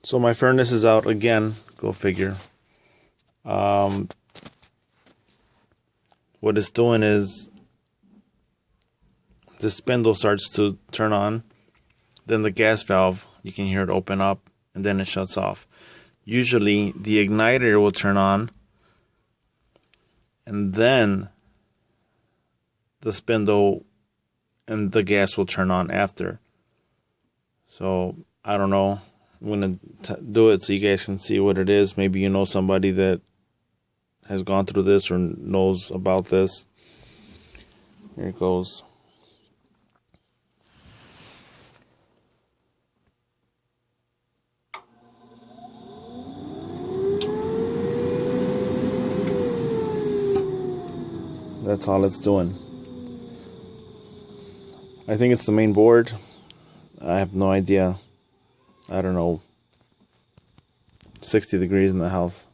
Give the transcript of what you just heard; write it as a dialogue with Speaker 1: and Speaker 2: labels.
Speaker 1: So my furnace is out again. Go figure. What it's doing is the spindle starts to turn on. Then the gas valve, you can hear it open up, and then it shuts off. Usually the igniter will turn on, and then the spindle and the gas will turn on after. So I don't know. I'm going to do it so you guys can see what it is. Maybe you know somebody that has gone through this or knows about this. Here it goes. That's all it's doing. I think it's the main board. I have no idea. I don't know. 60 degrees in the house.